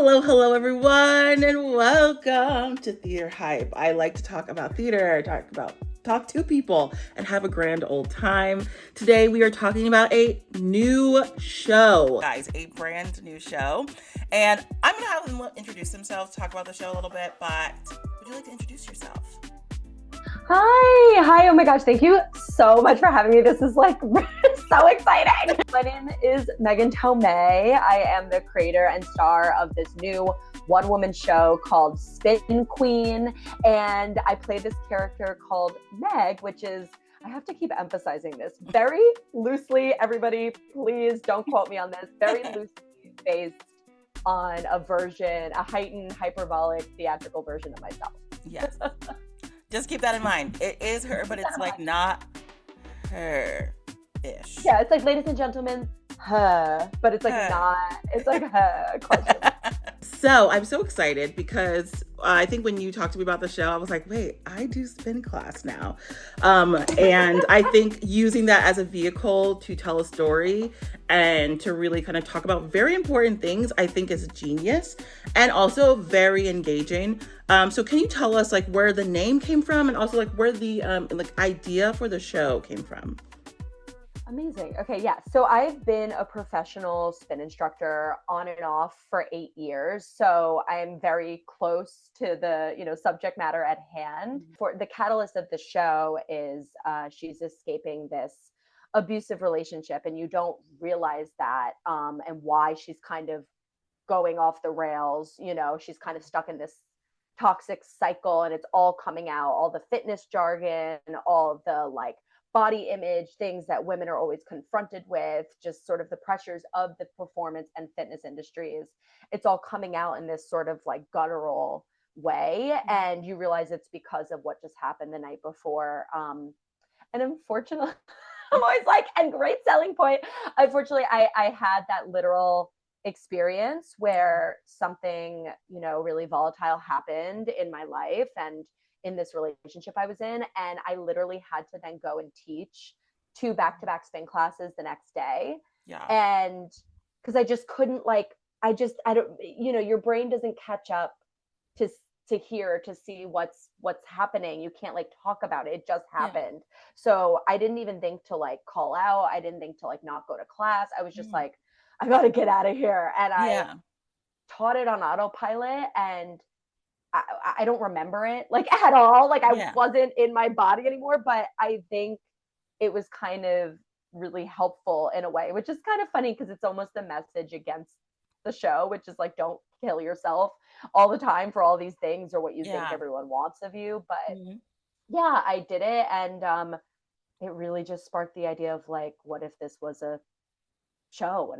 Hello, everyone, and welcome to Theater Hype. I like to talk about theater, talk to people, and have a grand old time. Today, we are talking about a new show, guys, a brand new show, and I'm gonna have them introduce themselves, talk about the show a little bit. But would you like to introduce yourself? Hi. Oh my gosh, thank you so much for having me. This is like so exciting. My name is Megan Tomei. I am the creator and star of this new one-woman show called SpinQueen, and I play this character called Meg, which is, I have to keep emphasizing this, very loosely, everybody, please don't quote me on this, very loosely based on a heightened, hyperbolic, theatrical version of myself. Yes. Just keep that in mind. It is her, but it's like not her-ish. Yeah, it's like, ladies and gentlemen, her, but it's like not, it's like her question. So I'm so excited because I think when you talked to me about the show, I was like, wait, I do spin class now. And I think using that as a vehicle to tell a story and to really kind of talk about very important things, I think is genius and also very engaging. So can you tell us like where the name came from and also like where the idea for the show came from? Amazing. Okay, yeah. So I've been a professional spin instructor on and off for 8 years. So I'm very close to the, subject matter at hand. For the catalyst of the show is she's escaping this abusive relationship, and you don't realize that and why she's kind of going off the rails. She's kind of stuck in this toxic cycle, and it's all coming out, all the fitness jargon, all of the like body image things that women are always confronted with, just sort of the pressures of the performance and fitness industries. It's all coming out in this sort of like guttural way, and you realize it's because of what just happened the night before. And unfortunately, I'm always like, and great selling point. Unfortunately, I had that literal experience where something, really volatile happened in my life and in this relationship I was in. And I literally had to then go and teach 2 back-to-back spin classes the next day. Yeah. And because I just couldn't I don't, your brain doesn't catch up to hear, to see what's happening. You can't like talk about it. It just happened. Yeah. So I didn't even think to like call out. I didn't think to like not go to class. I was just like, I got to get out of here. And I taught it on autopilot, and I don't remember it like at all. Like I wasn't in my body anymore, but I think it was kind of really helpful in a way, which is kind of funny because it's almost a message against the show, which is like, don't kill yourself all the time for all these things or what you think everyone wants of you. But yeah, I did it. And it really just sparked the idea of like, what if this was a show?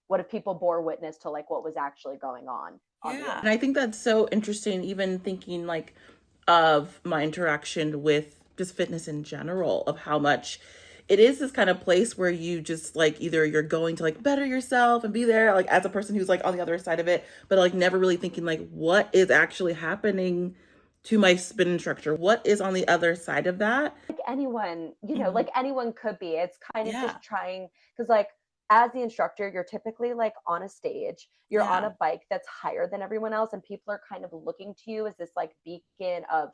What if people bore witness to like what was actually going on? And I think that's so interesting, even thinking like of my interaction with just fitness in general, of how much it is this kind of place where you just like either you're going to like better yourself and be there like as a person who's like on the other side of it, but like never really thinking like what is actually happening to my spin instructor, what is on the other side of that. Like anyone, like anyone could be. It's kind of just trying, because like as the instructor, you're typically like on a stage, you're on a bike that's higher than everyone else, and people are kind of looking to you as this like beacon of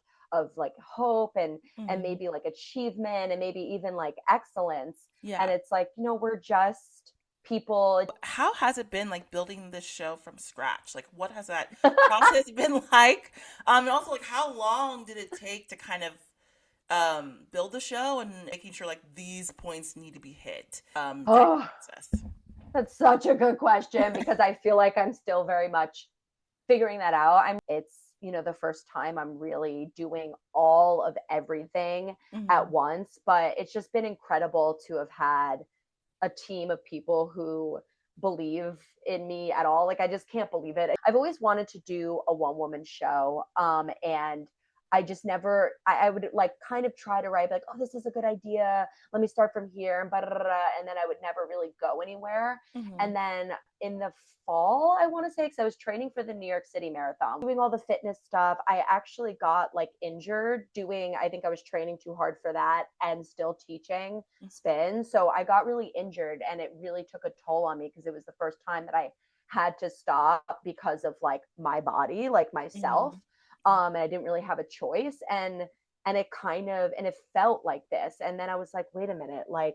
like hope and maybe like achievement and maybe even like excellence. And it's like, we're just people. How has it been like building this show from scratch? Like what has that process been like? And also like how long did it take to kind of build the show and making sure like these points need to be hit during the process? That's such a good question because I feel like I'm still very much figuring that out. It's the first time I'm really doing all of everything at once, but it's just been incredible to have had a team of people who believe in me at all. Like I just can't believe it. I've always wanted to do a one-woman show, and I just never, I would like kind of try to write like, oh, this is a good idea. Let me start from here. And then I would never really go anywhere. And then in the fall, I want to say, because I was training for the New York City Marathon, doing all the fitness stuff. I actually got like injured I think I was training too hard for that and still teaching spin. So I got really injured, and it really took a toll on me because it was the first time that I had to stop because of like my body, like myself. And I didn't really have a choice. And it kind of, and it felt like this. And then I was like, wait a minute, like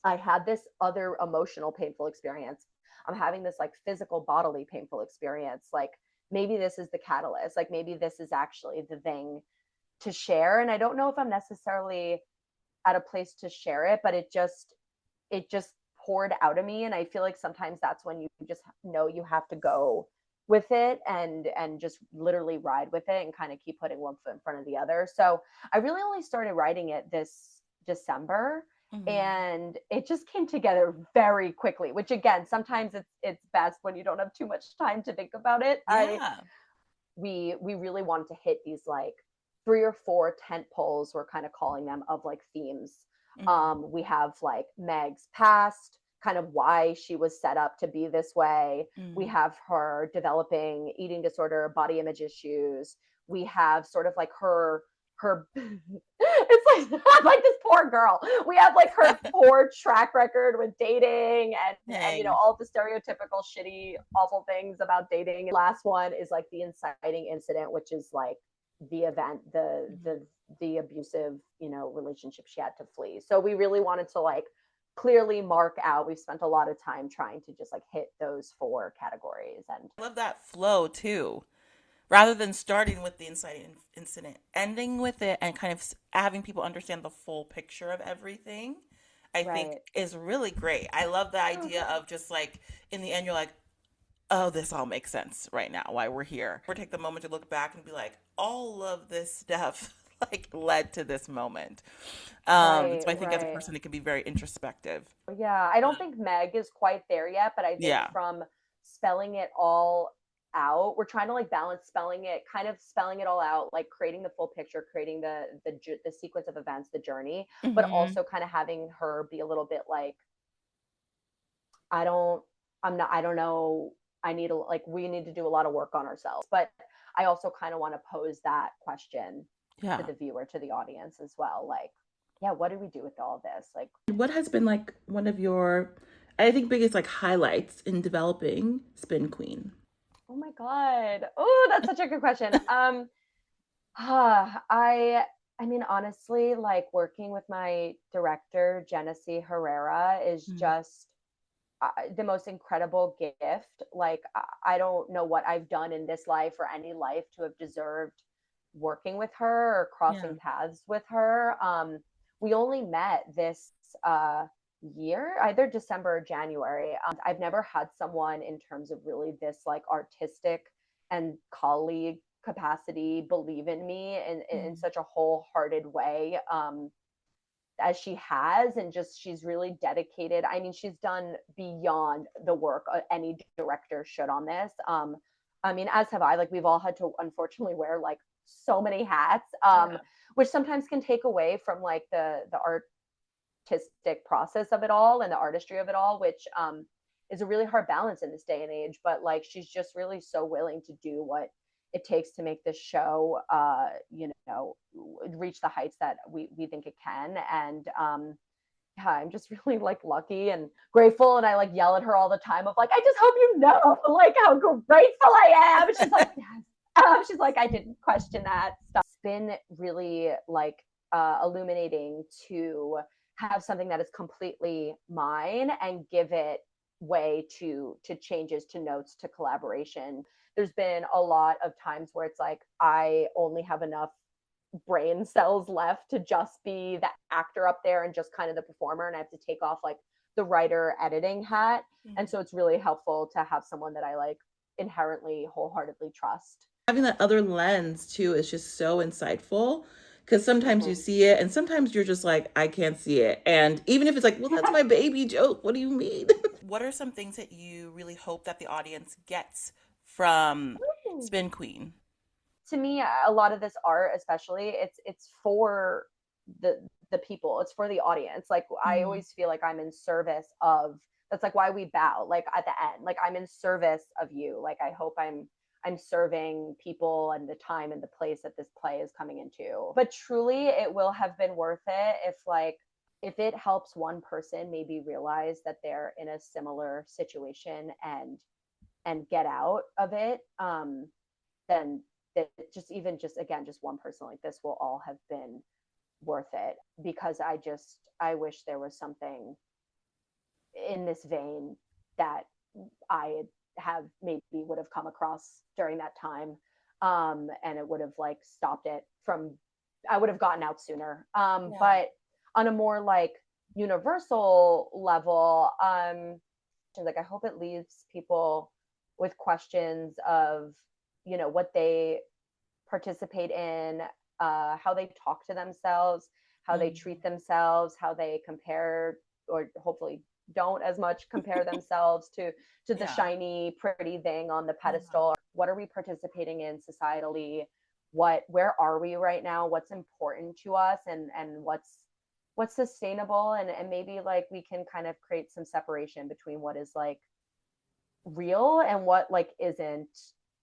I had this other emotional painful experience. I'm having this like physical bodily painful experience. Like maybe this is the catalyst. Like maybe this is actually the thing to share. And I don't know if I'm necessarily at a place to share it, but it just poured out of me. And I feel like sometimes that's when you just know you have to go with it and just literally ride with it and kind of keep putting one foot in front of the other. So I really only started writing it this December, and it just came together very quickly, which again, sometimes it's best when you don't have too much time to think about it. Yeah. We really wanted to hit these like 3 or 4 tent poles, we're kind of calling them, of like themes. We have like Meg's past, kind of why she was set up to be this way. We have her developing eating disorder, body image issues. We have sort of like her it's like this poor girl. We have like her poor track record with dating and you know all the stereotypical shitty awful things about dating. Last one is like the inciting incident, which is like the event, the abusive, you know, relationship she had to flee. So we really wanted to like clearly mark out. We've spent a lot of time trying to just like hit those 4 categories. And I love that flow too. Rather than starting with the inciting incident, ending with it and kind of having people understand the full picture of everything, I think right. is really great. I love the idea of just like in the end, you're like, oh, this all makes sense right now, why we're here. Or take the moment to look back and be like, all of this stuff like led to this moment. Right, So I think as a right. person, it can be very introspective. Yeah, I don't think Meg is quite there yet, but I think Yeah. from spelling it all out, we're trying to like balance spelling it, kind of spelling it all out, like creating the full picture, creating the sequence of events, the journey, but Hmm. also kind of having her be a little bit like, I don't, I don't know, I need a, like, we need to do a lot of work on ourselves. But I also kind of want to pose that question to Yeah. the viewer, to the audience as well. Like, yeah, what do we do with all this? Like, What has been like one of your, I think, biggest like highlights in developing Spin Queen? oh my God. Oh, that's such a good question. I I mean, honestly, like working with my director, Genesee Herrera, is Mm. just the most incredible gift. Like, I don't know what I've done in this life or any life to have deserved working with her or Yeah. crossing paths with her. We only met this uh, year, either December or January. I've never had someone in terms of really this like artistic and colleague capacity believe in me in Mm. such a wholehearted way. As she has, and just she's really dedicated. I mean, she's done beyond the work any director should on this. I mean, as have I. Like, we've all had to unfortunately wear like so many hats, Yeah. which sometimes can take away from like the artistic process of it all and the artistry of it all, which is a really hard balance in this day and age. But like, she's just really so willing to do what it takes to make this show, you know, reach the heights that we think it can. And yeah, I'm just really like lucky and grateful. And I like yell at her all the time of like, I just hope you know like how grateful I am. She's like, yes. She's like, I didn't question that stuff. It's been really like illuminating to have something that is completely mine and give it way to changes, to notes, to collaboration. There's been a lot of times where it's like I only have enough brain cells left to just be the actor up there and just kind of the performer, and I have to take off like the writer editing hat. And so it's really helpful to have someone that I like inherently wholeheartedly trust. Having that other lens too is just so insightful because sometimes you Mm-hmm. see it and sometimes you're just like, I can't see it. And even if it's like, well, that's my baby joke. What do you mean? What are some things that you really hope that the audience gets from Spin Queen? To me, a lot of this art, especially, it's for the people, it's for the audience. Like, I Mm. always feel like I'm in service of, that's like why we bow, like at the end, like I'm in service of you. Like, I hope I'm serving people and the time and the place that this play is coming into. But truly, it will have been worth it if like, if it helps one person maybe realize that they're in a similar situation and and get out of it, then that just even just again just one person like this will all have been worth it, because I wish there was something in this vein that I have maybe would have come across during that time, and it would have like stopped it from, I would have gotten out sooner. Yeah. But on a more like universal level, like I hope it leaves people with questions of, you know, what they participate in, how they talk to themselves, how they treat themselves, how they compare, or hopefully don't as much compare themselves to the Yeah. shiny pretty thing on the pedestal. What are we participating in societally? Where are we right now? What's important to us, and what's sustainable, and maybe like we can kind of create some separation between what is like real and what like isn't,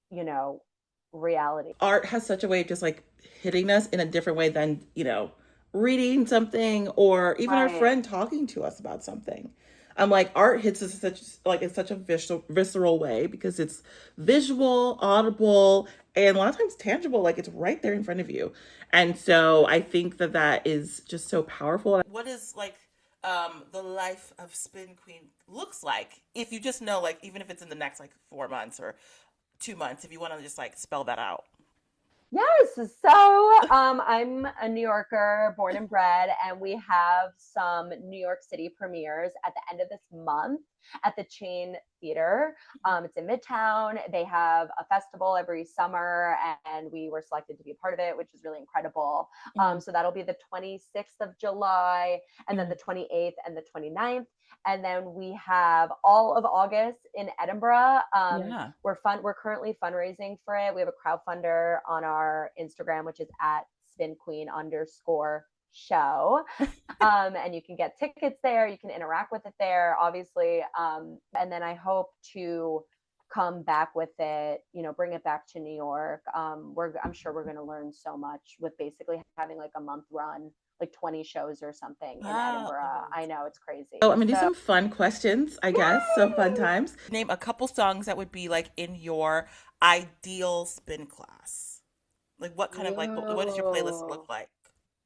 you know, reality. Art has such a way of just like hitting us in a different way than, you know, reading something or even our Right. friend talking to us about something. I'm like, art hits us in such a visceral way because it's visual, audible, and a lot of times tangible. Like it's right there in front of you, and so I think that that is just so powerful. What is like the life of Spin Queen looks like if you just know, like, even if it's in the next like 4 months or 2 months, if you want to just like spell that out. Yes. So I'm a New Yorker, born and bred, and we have some New York City premieres at the end of this month at the Chain Theater. It's in Midtown. They have a festival every summer, and we were selected to be a part of it, which is really incredible. So that'll be the 26th of July, and then the 28th and the 29th. And then we have all of August in Edinburgh. Yeah. We're currently fundraising for it. We have a crowdfunder on our Instagram, which is at SpinQueen_show. And you can get tickets there. You can interact with it there, obviously. And then I hope to come back with it, you know, bring it back to New York. I'm sure we're going to learn so much with basically having like a month run, like 20 shows or something in Edinburgh. I know, it's crazy. So I'm gonna do some fun questions, I guess, some fun Yay! times. Name a couple songs that would be like in your ideal spin class. Like what kind of like what does your playlist look Ooh. like?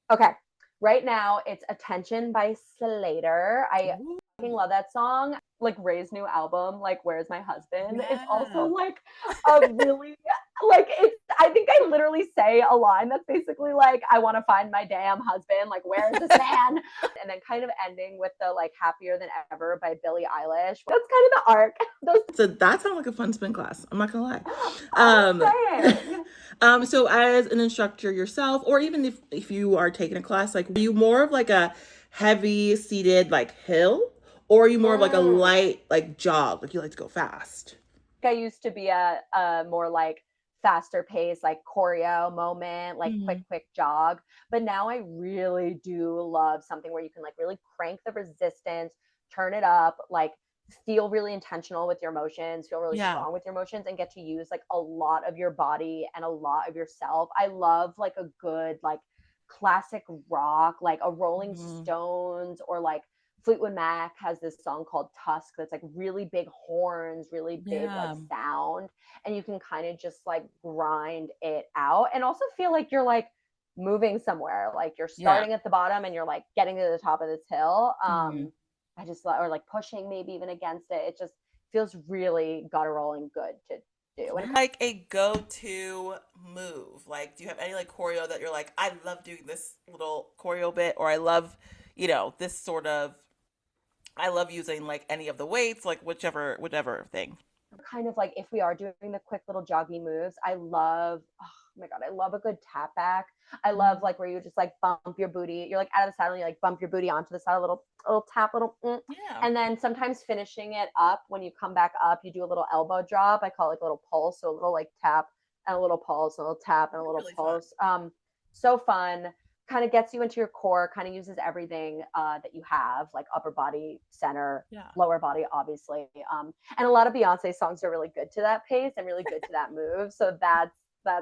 Okay. Right now it's Attention by Slater. I Ooh, fucking love that song. Like Ray's new album, like Where's My Husband, is also yeah. like a really like it's I think I literally say a line that's basically like, I want to find my damn husband, like where is this man? And then kind of ending with the like Happier Than Ever by Billie Eilish. That's kind of the arc. Those So that sounds like a fun spin class. I'm not gonna lie. I'm Um, saying. so as an instructor yourself, or even if you are taking a class, like are you more of like a heavy seated like hill, or are you more of like a Mm. light like jog, like you like to go fast? I used to be a more like faster pace, like choreo moment, like Mm-hmm. quick jog. But now I really do love something where you can like really crank the resistance, turn it up, like feel really intentional with your motions, feel really Yeah. strong with your motions, and get to use like a lot of your body and a lot of yourself. I love like a good like classic rock, like a Rolling Mhm. Stones, or like Fleetwood Mac has this song called Tusk that's like really big horns, really big like Yeah. sound, and you can kind of just like grind it out and also feel like you're like moving somewhere, like you're Yeah. starting at the bottom and you're like getting to the top of this hill. Mhm. I just or like pushing maybe even against it. It just feels really guttural and good to do. And Like a go-to move? Like, do you have any like choreo that you're like, I love doing this little choreo bit, or I love, you know, this sort of, I love using like any of the weights, like whichever thing. kind of like if we are doing the quick little joggy moves, I love, oh my god, I love a good tap back. I love like where you just like bump your booty, you're like out of the saddle and you like bump your booty onto the side, a little tap, Yeah. and then sometimes finishing it up when you come back up, you do a little elbow drop. I call it like a little pulse, so a little like tap and a little pulse, and a little tap and a little Really fun. pulse. So fun, kind of gets you into your core, kind of uses everything that you have, like upper body, center, Yeah. lower body, obviously. And a lot of Beyonce songs are really good to that pace and really good to that move. So that's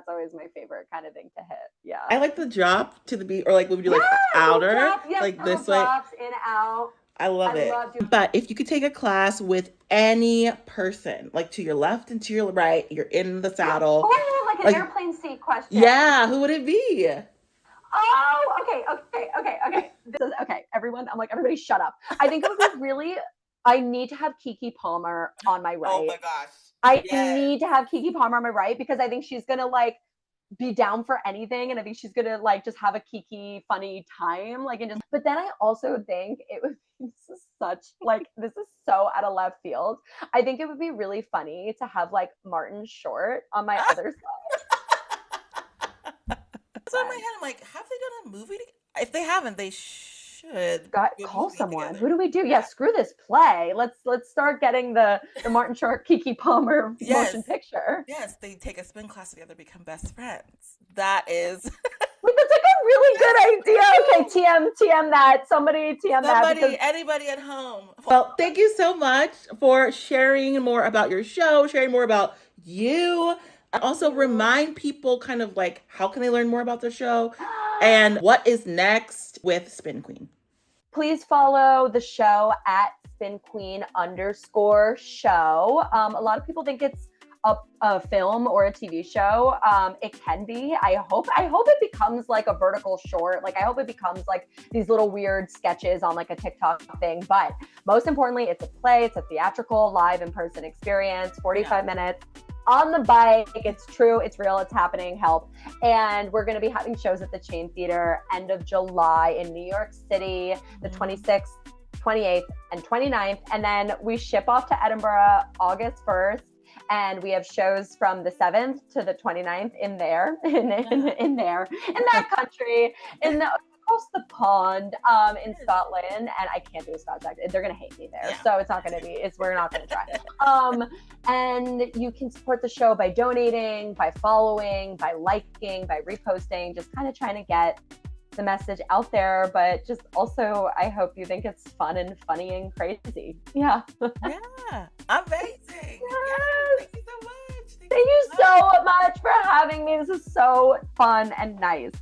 always my favorite kind of thing to hit. Yeah. I like the drop to the beat, or like when we do Yeah, like little outer, drop. Yeah, like little this way. drops in out. I love it. But if you could take a class with any person, like to your left and to your right, you're in the saddle. Oh, like an airplane seat question. Yeah, who would it be? Oh, okay. This is okay, everyone. I'm like, everybody shut up. I think it would be really, I need to have Keke Palmer on my right. Oh my gosh. I need to have Keke Palmer on my right because I think she's gonna like be down for anything, and I think she's gonna like just have a Keke funny time, like, and just. But then I also think it would be this is so out of left field. I think it would be really funny to have like Martin Short on my other side. So in my head, I'm like, have they done a movie together? If they haven't, they should. Call someone. Together. Who do we do? Yeah, screw this play. Let's start getting the Martin Short, Keke Palmer motion picture. Yes, they take a spin class together, become best friends. That is. Wait, that's like a really good idea. Okay, TM that. Somebody TM that. Anybody at home. Well, thank you so much for sharing more about your show, sharing more about you. Also remind people kind of like how can they learn more about the show and what is next with SpinQueen. Please follow the show at SpinQueen_show. A lot of people think it's a film or a TV show. It can be. I hope it becomes like a vertical short. Like I hope it becomes like these little weird sketches on like a TikTok thing. But most importantly, it's a play. It's a theatrical, live in-person experience. 45 minutes. On the bike, it's true, it's real, it's happening, help. And we're going to be having shows at the Chain Theater end of July in New York City, the 26th, 28th, and 29th. And then we ship off to Edinburgh August 1st. And we have shows from the 7th to the 29th in that country, across the pond in Scotland, and I can't do a Scottish accent. They're gonna hate me there, so it's not gonna be. We're not gonna try. And you can support the show by donating, by following, by liking, by reposting. Just kind of trying to get the message out there, but just also I hope you think it's fun and funny and crazy. Yeah. Yeah. Amazing. Yes. Thank you so much. Thank you so much for having me. This is so fun and nice.